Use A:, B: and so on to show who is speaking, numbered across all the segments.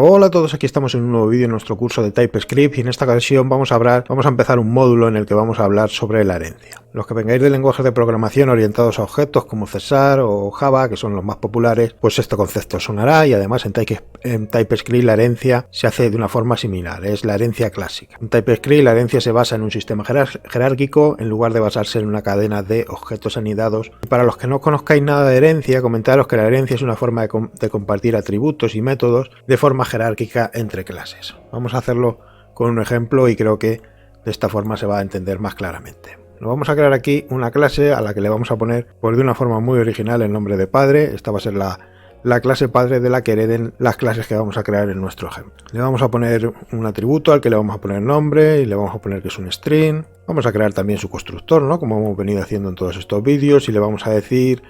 A: Hola a todos, aquí estamos en un nuevo vídeo en nuestro curso de TypeScript y en esta ocasión vamos a empezar un módulo en el que vamos a hablar sobre la herencia. Los que vengáis de lenguajes de programación orientados a objetos como C# o Java, que son los más populares, pues este concepto sonará y además en TypeScript la herencia se hace de una forma similar, es la herencia clásica. En TypeScript la herencia se basa en un sistema jerárquico en lugar de basarse en una cadena de objetos anidados. Y para los que no conozcáis nada de herencia, comentaros que la herencia es una forma de compartir atributos y métodos de forma jerárquica entre clases. Vamos a hacerlo con un ejemplo y creo que de esta forma se va a entender más claramente. Nos vamos a crear aquí una clase a la que le vamos a poner, pues de una forma muy original, el nombre de padre. Esta va a ser la clase padre de la que hereden las clases que vamos a crear en nuestro ejemplo. Le vamos a poner un atributo al que le vamos a poner nombre y le vamos a poner que es un string. Vamos a crear también su constructor, ¿no? Como hemos venido haciendo en todos estos vídeos, y le vamos a decir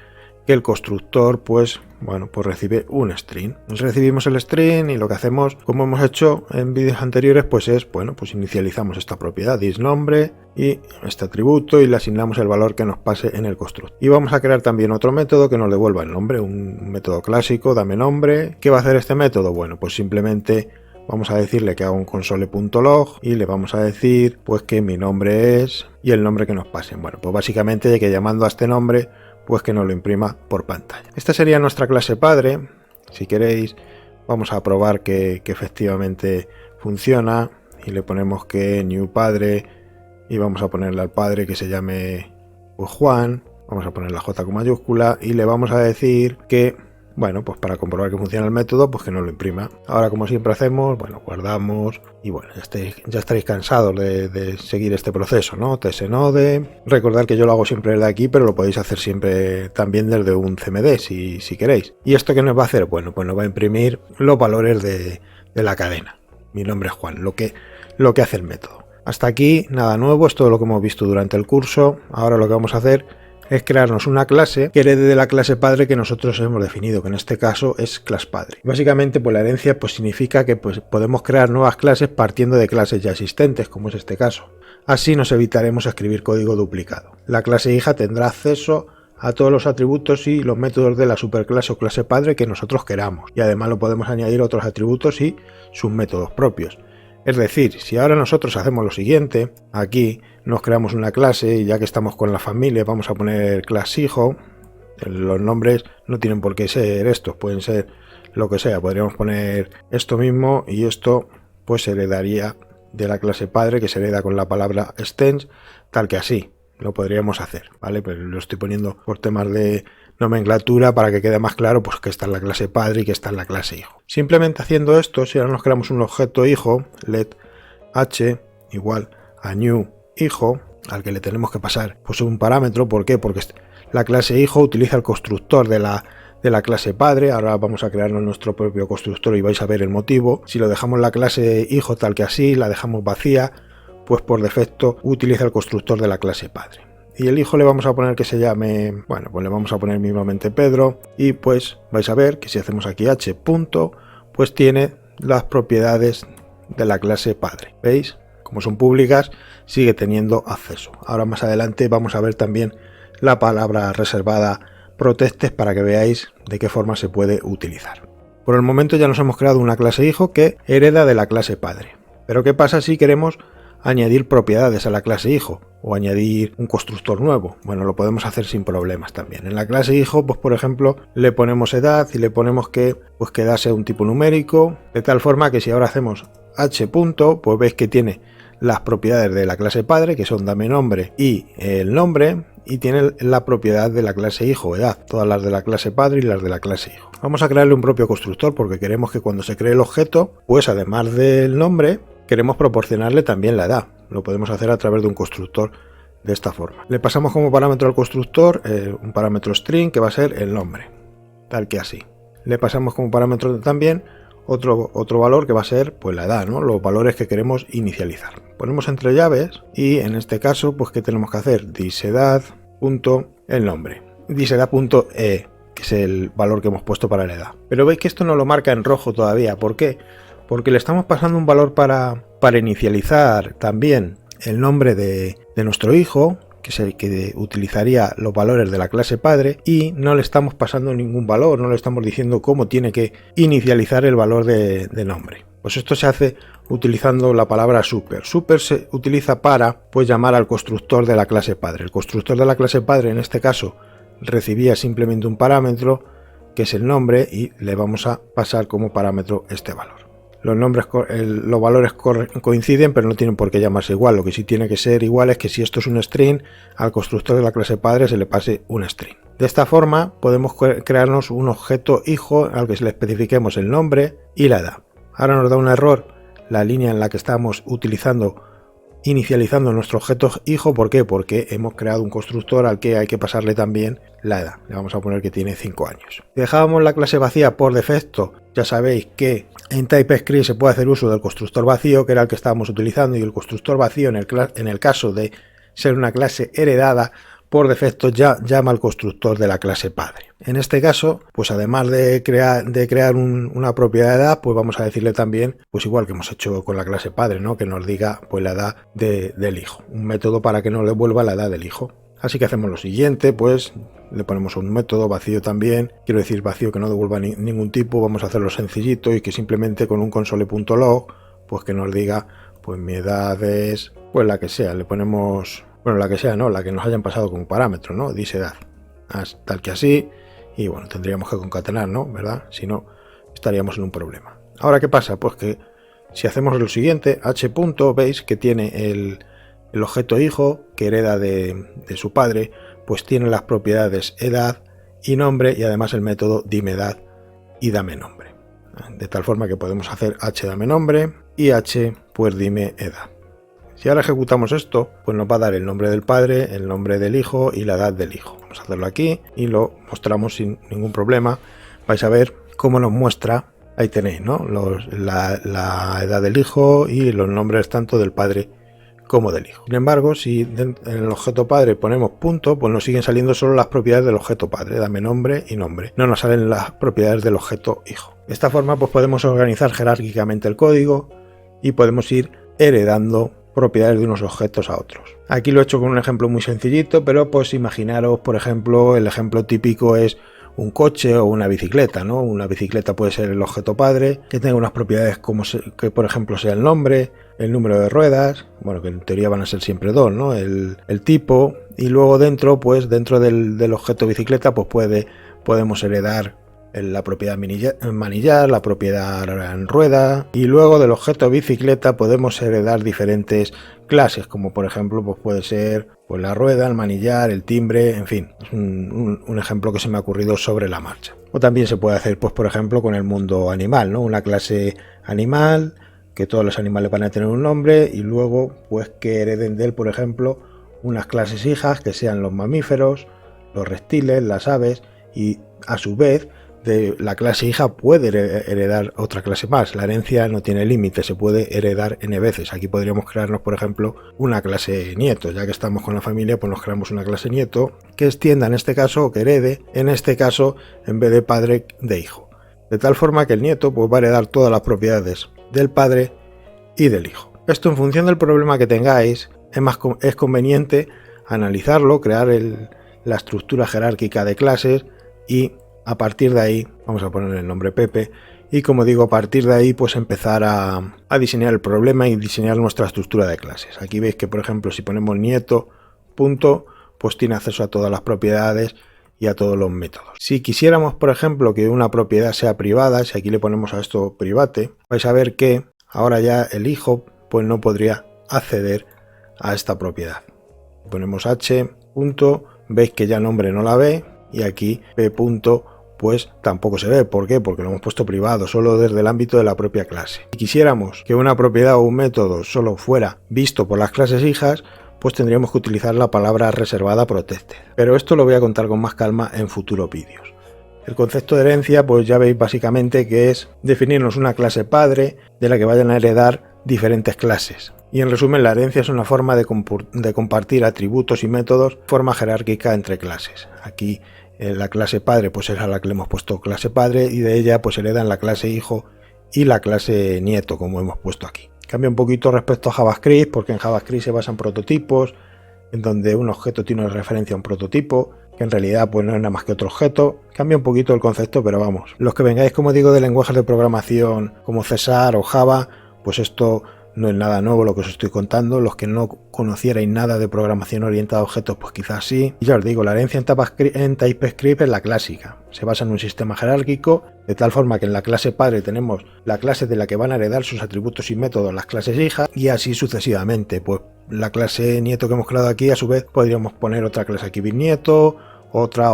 A: que el constructor pues recibe un string. Recibimos el string y lo que hacemos, como hemos hecho en vídeos anteriores, pues es, pues inicializamos esta propiedad, isNombre, y este atributo, y le asignamos el valor que nos pase en el constructor. Y vamos a crear también otro método que nos devuelva el nombre, un método clásico, dame nombre. ¿Qué va a hacer este método? Bueno, pues simplemente vamos a decirle que haga un console.log y le vamos a decir pues que mi nombre es y el nombre que nos pasen. Bueno, pues básicamente que llamando a este nombre pues que nos lo imprima por pantalla. Esta sería nuestra clase padre. Si queréis vamos a probar que efectivamente funciona y le ponemos que new padre y vamos a ponerle al padre que se llame pues Juan. Vamos a poner la J con mayúscula y le vamos a decir que pues para comprobar que funciona el método, pues que nos lo imprima. Ahora, como siempre hacemos, guardamos y ya estaréis cansados de seguir este proceso, ¿no? tsnode. Recordad que yo lo hago siempre desde aquí, pero lo podéis hacer siempre también desde un cmd si queréis. ¿Y esto qué nos va a hacer? Bueno, pues nos va a imprimir los valores de la cadena. Mi nombre es Juan, lo que hace el método. Hasta aquí nada nuevo, es todo lo que hemos visto durante el curso. Ahora lo que vamos a hacer es crearnos una clase que herede de la clase padre que nosotros hemos definido, que en este caso es class padre. Básicamente, pues la herencia significa que podemos crear nuevas clases partiendo de clases ya existentes, como es este caso. Así nos evitaremos escribir código duplicado. La clase hija tendrá acceso a todos los atributos y los métodos de la superclase o clase padre que nosotros queramos, y además lo podemos añadir otros atributos y sus métodos propios. Es decir, si ahora nosotros hacemos lo siguiente, aquí nos creamos una clase y ya que estamos con la familia vamos a poner class hijo. Los nombres no tienen por qué ser estos, pueden ser lo que sea. Podríamos poner esto mismo y esto pues se heredaría de la clase padre, que se hereda con la palabra extends, tal que así. Lo podríamos hacer, ¿vale? Pero lo estoy poniendo por temas de nomenclatura para que quede más claro pues que esta es la clase padre y que esta es la clase hijo. Simplemente haciendo esto, si ahora nos creamos un objeto hijo, let h igual a new hijo, al que le tenemos que pasar pues un parámetro. ¿Por qué? Porque la clase hijo utiliza el constructor de la clase padre. Ahora vamos a crearnos nuestro propio constructor y vais a ver el motivo. Si lo dejamos la clase hijo tal que así, la dejamos vacía, pues por defecto utiliza el constructor de la clase padre. Y el hijo le vamos a poner que se llame, pues le vamos a poner mismamente Pedro, y pues vais a ver que si hacemos aquí h punto, pues tiene las propiedades de la clase padre. ¿Veis? Como son públicas, sigue teniendo acceso. Ahora más adelante vamos a ver también la palabra reservada protected para que veáis de qué forma se puede utilizar. Por el momento ya nos hemos creado una clase hijo que hereda de la clase padre. Pero ¿qué pasa si queremos añadir propiedades a la clase hijo o añadir un constructor nuevo? Bueno, lo podemos hacer sin problemas también. En la clase hijo, pues por ejemplo, le ponemos edad y le ponemos que edad sea un tipo numérico, de tal forma que si ahora hacemos h punto, pues veis que tiene las propiedades de la clase padre, que son dame nombre y el nombre, y tiene la propiedad de la clase hijo, edad, todas las de la clase padre y las de la clase hijo. Vamos a crearle un propio constructor porque queremos que cuando se cree el objeto, pues además del nombre, queremos proporcionarle también la edad. Lo podemos hacer a través de un constructor de esta forma. Le pasamos como parámetro al constructor un parámetro string que va a ser el nombre, tal que así. Le pasamos como parámetro también otro valor que va a ser pues la edad, ¿no? Los valores que queremos inicializar. Ponemos entre llaves y en este caso pues ¿qué tenemos que hacer? Disedad.el nombre. Disedad.e, que es el valor que hemos puesto para la edad. Pero veis que esto no lo marca en rojo todavía. ¿Por qué? Porque le estamos pasando un valor para inicializar también el nombre de nuestro hijo, que utilizaría los valores de la clase padre y no le estamos pasando ningún valor, no le estamos diciendo cómo tiene que inicializar el valor de nombre. Pues esto se hace utilizando la palabra super. Super se utiliza para pues llamar al constructor de la clase padre. El constructor de la clase padre en este caso recibía simplemente un parámetro que es el nombre y le vamos a pasar como parámetro este valor. Los valores coinciden, pero no tienen por qué llamarse igual. Lo que sí tiene que ser igual es que si esto es un string, al constructor de la clase padre se le pase un string. De esta forma podemos crearnos un objeto hijo al que le especifiquemos el nombre y la edad. Ahora nos da un error la línea en la que estamos inicializando nuestro objeto hijo. ¿Por qué? Porque hemos creado un constructor al que hay que pasarle también la edad. Le vamos a poner que tiene 5 años. Si dejábamos la clase vacía por defecto, ya sabéis que en TypeScript se puede hacer uso del constructor vacío, que era el que estábamos utilizando, y el constructor vacío en el caso de ser una clase heredada, por defecto ya llama al constructor de la clase padre. En este caso, pues además de crear una propiedad de edad, pues vamos a decirle también, pues igual que hemos hecho con la clase padre, ¿no? Que nos diga pues la edad del hijo. Un método para que nos devuelva la edad del hijo. Así que hacemos lo siguiente, pues le ponemos un método vacío también, quiero decir vacío que no devuelva ningún tipo. Vamos a hacerlo sencillito y que simplemente con un console.log, pues que nos diga, pues mi edad es, pues la que sea, le ponemos... Bueno, la que sea, no, la que nos hayan pasado como parámetro, ¿no? Dice edad. Tal que así. Y bueno, tendríamos que concatenar, ¿no? ¿Verdad? Si no, estaríamos en un problema. Ahora, ¿qué pasa? Pues que si hacemos lo siguiente, h. Veis que tiene el objeto hijo que hereda de su padre, pues tiene las propiedades edad y nombre y además el método dime edad y dame nombre. De tal forma que podemos hacer h dame nombre y h pues dime edad. Si ahora ejecutamos esto, pues nos va a dar el nombre del padre, el nombre del hijo y la edad del hijo. Vamos a hacerlo aquí y lo mostramos sin ningún problema. Vais a ver cómo nos muestra, ahí tenéis, ¿no? La edad del hijo y los nombres tanto del padre como del hijo. Sin embargo, si en el objeto padre ponemos punto, pues nos siguen saliendo solo las propiedades del objeto padre, dame nombre y nombre. No nos salen las propiedades del objeto hijo. De esta forma, pues podemos organizar jerárquicamente el código y podemos ir heredando propiedades de unos objetos a otros. Aquí lo he hecho con un ejemplo muy sencillito, pero pues imaginaros, por ejemplo, el ejemplo típico es un coche o una bicicleta, ¿no? Una bicicleta puede ser el objeto padre, que tenga unas propiedades como que por ejemplo sea el nombre, el número de ruedas, bueno, que en teoría van a ser siempre dos, ¿no? El tipo, y luego dentro del objeto bicicleta, pues podemos heredar la propiedad manillar, la propiedad rueda, y luego del objeto bicicleta podemos heredar diferentes clases, como por ejemplo pues puede ser pues la rueda, el manillar, el timbre, en fin, es un ejemplo que se me ha ocurrido sobre la marcha. O también se puede hacer pues por ejemplo con el mundo animal, ¿no? Una clase animal, que todos los animales van a tener un nombre, y luego pues que hereden de él por ejemplo unas clases hijas que sean los mamíferos, los reptiles, las aves, y a su vez de la clase hija puede heredar otra clase más. La herencia no tiene límite, se puede heredar n veces. Aquí podríamos crearnos, por ejemplo, una clase nieto. Ya que estamos con la familia, pues nos creamos una clase nieto que extienda en este caso, o que herede, en este caso, en vez de padre, de hijo. De tal forma que el nieto pues va a heredar todas las propiedades del padre y del hijo. Esto, en función del problema que tengáis, es conveniente analizarlo, crear la estructura jerárquica de clases y a partir de ahí, vamos a poner el nombre Pepe, y como digo, a partir de ahí pues empezar a diseñar el problema y diseñar nuestra estructura de clases. Aquí veis que por ejemplo si ponemos nieto, punto, pues tiene acceso a todas las propiedades y a todos los métodos. Si quisiéramos por ejemplo que una propiedad sea privada, si aquí le ponemos a esto private, vais a ver que ahora ya el hijo pues no podría acceder a esta propiedad. Ponemos h, punto, veis que ya nombre no la ve, y aquí p punto pues tampoco se ve. ¿Por qué? Porque lo hemos puesto privado, solo desde el ámbito de la propia clase. Si quisiéramos que una propiedad o un método solo fuera visto por las clases hijas, pues tendríamos que utilizar la palabra reservada protected. Pero esto lo voy a contar con más calma en futuros vídeos. El concepto de herencia, pues ya veis básicamente que es definirnos una clase padre de la que vayan a heredar diferentes clases. Y en resumen, la herencia es una forma de compartir atributos y métodos de forma jerárquica entre clases. Aquí la clase padre pues es a la que le hemos puesto clase padre, y de ella pues heredan la clase hijo y la clase nieto, como hemos puesto aquí. Cambia un poquito respecto a JavaScript, porque en JavaScript se basan prototipos, en donde un objeto tiene una referencia a un prototipo, que en realidad pues no es nada más que otro objeto. Cambia un poquito el concepto, pero vamos, los que vengáis, como digo, de lenguajes de programación como César o Java, pues esto no es nada nuevo lo que os estoy contando. Los que no conocierais nada de programación orientada a objetos, pues quizás sí. Y ya os digo, la herencia en TypeScript es la clásica. Se basa en un sistema jerárquico, de tal forma que en la clase padre tenemos la clase de la que van a heredar sus atributos y métodos las clases hijas, y así sucesivamente. Pues la clase nieto que hemos creado aquí, a su vez, podríamos poner otra clase aquí bisnieto, otra,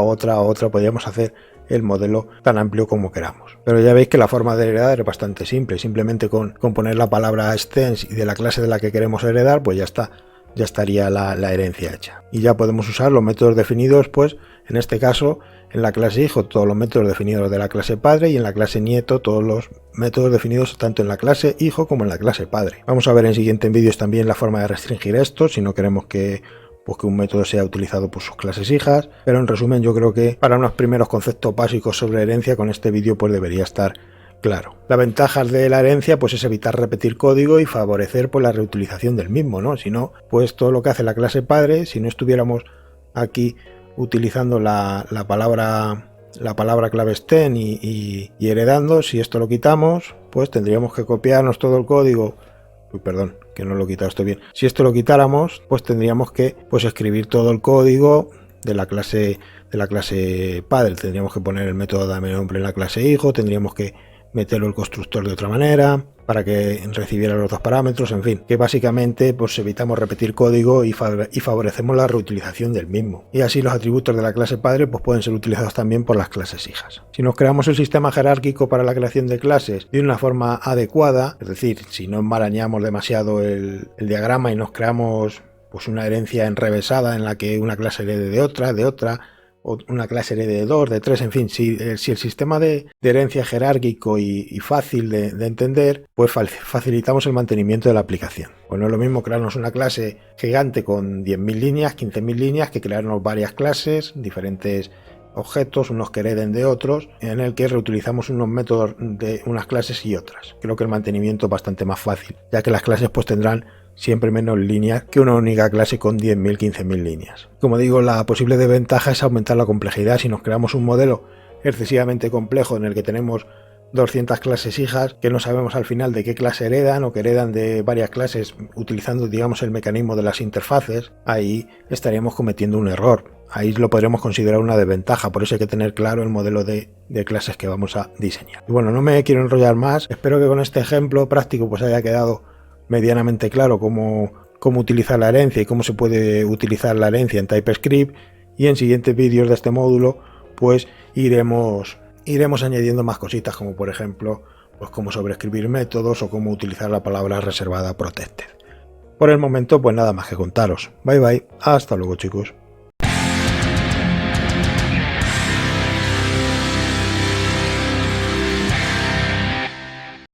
A: podríamos hacer el modelo tan amplio como queramos. Pero ya veis que la forma de heredar es bastante simple. Simplemente con poner la palabra extends y de la clase de la que queremos heredar, pues ya está, ya estaría la herencia hecha. Y ya podemos usar los métodos definidos, pues en este caso en la clase hijo todos los métodos definidos de la clase padre, y en la clase nieto todos los métodos definidos tanto en la clase hijo como en la clase padre. Vamos a ver en siguientes vídeos también la forma de restringir esto si no queremos que un método sea utilizado por sus clases hijas, pero en resumen yo creo que para unos primeros conceptos básicos sobre herencia con este vídeo pues debería estar claro. Las ventajas de la herencia pues es evitar repetir código y favorecer pues la reutilización del mismo, ¿no? Si no, pues todo lo que hace la clase padre, si no estuviéramos aquí utilizando la palabra clave extend y heredando, si esto lo quitamos, pues tendríamos que copiarnos todo el código. Uy, perdón, que no lo he quitado esto bien. Si esto lo quitáramos, pues tendríamos que escribir todo el código de la clase padre. Tendríamos que poner el método dame nombre en la clase hijo, tendríamos que meterlo el constructor de otra manera para que recibiera los dos parámetros, en fin, que básicamente pues evitamos repetir código y favorecemos la reutilización del mismo. Y así los atributos de la clase padre pues pueden ser utilizados también por las clases hijas. Si nos creamos el sistema jerárquico para la creación de clases de una forma adecuada, es decir, si no enmarañamos demasiado el diagrama y nos creamos pues una herencia enrevesada en la que una clase herede de otra, o una clase herede de 2, de 3, en fin, si el sistema de herencia es jerárquico y fácil de entender, pues facilitamos el mantenimiento de la aplicación. Pues no es lo mismo crearnos una clase gigante con 10.000 líneas, 15.000 líneas, que crearnos varias clases, diferentes objetos, unos que hereden de otros, en el que reutilizamos unos métodos de unas clases y otras. Creo que el mantenimiento es bastante más fácil, ya que las clases pues tendrán siempre menos líneas que una única clase con 10.000, 15.000 líneas. Como digo, la posible desventaja es aumentar la complejidad. Si nos creamos un modelo excesivamente complejo en el que tenemos 200 clases hijas que no sabemos al final de qué clase heredan o que heredan de varias clases utilizando, digamos, el mecanismo de las interfaces, ahí estaríamos cometiendo un error. Ahí lo podríamos considerar una desventaja, por eso hay que tener claro el modelo de clases que vamos a diseñar. Y bueno, no me quiero enrollar más, espero que con este ejemplo práctico pues haya quedado medianamente claro cómo utilizar la herencia y cómo se puede utilizar la herencia en TypeScript, y en siguientes vídeos de este módulo pues iremos añadiendo más cositas, como por ejemplo pues cómo sobreescribir métodos o cómo utilizar la palabra reservada protected. Por el momento pues nada más que contaros. Bye bye, hasta luego chicos.